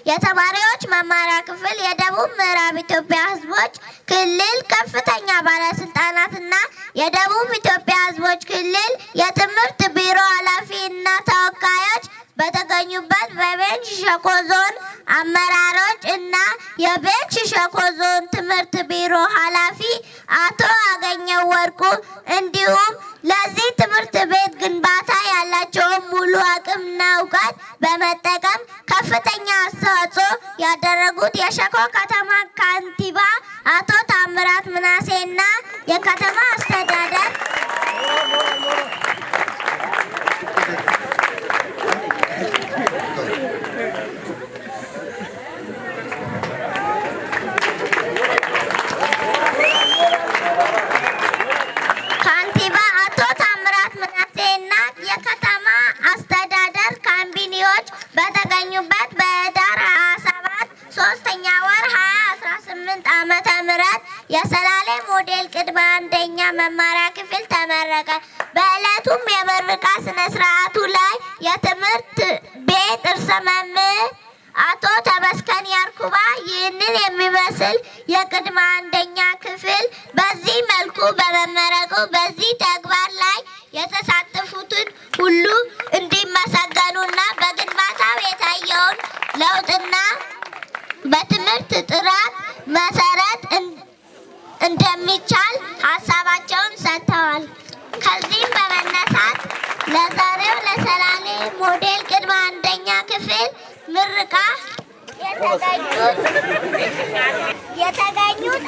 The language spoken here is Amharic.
የተማሪዎች መማሪያ ክፍል የደቡብ ምዕራብ ኢትዮጵያ ሕዝቦች ክልል ከፍተኛ ባለስልጣናትና የደቡብ ኢትዮጵያ ሕዝቦች ክልል የትምህርት ቢሮ ኃላፊ እና ተወካዮች በተገኙበት በቤንች ሸኮ ዞን አመራሮች እና የቤንች ሸኮ ዞን ትምህርት ቢሮ ኃላፊ አቶ አገኘው ወርቁ እንዲሁም ለዚህ ትምህርት ቤት ግንባታ ያላቸውን ሙሉ አቅምና እውቀት በመጠቀም ከፍተኛ አስተዋጽኦ ያደረጉት የሸኮ ከተማ ከንቲባ አቶ ታምራት ምናሴና የከተማ አስተዳደር በተገኙበት በህዳር 27 ሶስተኛ ወር 2018 ዓመተ ምህረት የሰላሌ ሞዴል ቅድመ አንደኛ መማሪያ ክፍል ተመረቀ። በዕለቱም የምረቃ ስነ ስርዓቱ ላይ የትምህርት ቤት ርዕሰ መምህር አቶ ተመስገን ያርኩባ ይህንን የሚመስል የቅድመ አንደኛ ክፍል በዚህ መልኩ በመመረቁ በዚህ ተግባር ላይ የተሳተፉትን ሁሉ እንዲመሰገኑና በግንባታው የታየውን ለውጥና በትምህርት ጥራት መሰረት እንደሚቻል ሀሳባቸውን ሰጥተዋል። ከዚህም በመነሳት ለዛሬው ለሰላሌ ሞዴል ቅድመ አንደኛ ክፍል ምረቃ የተገኙት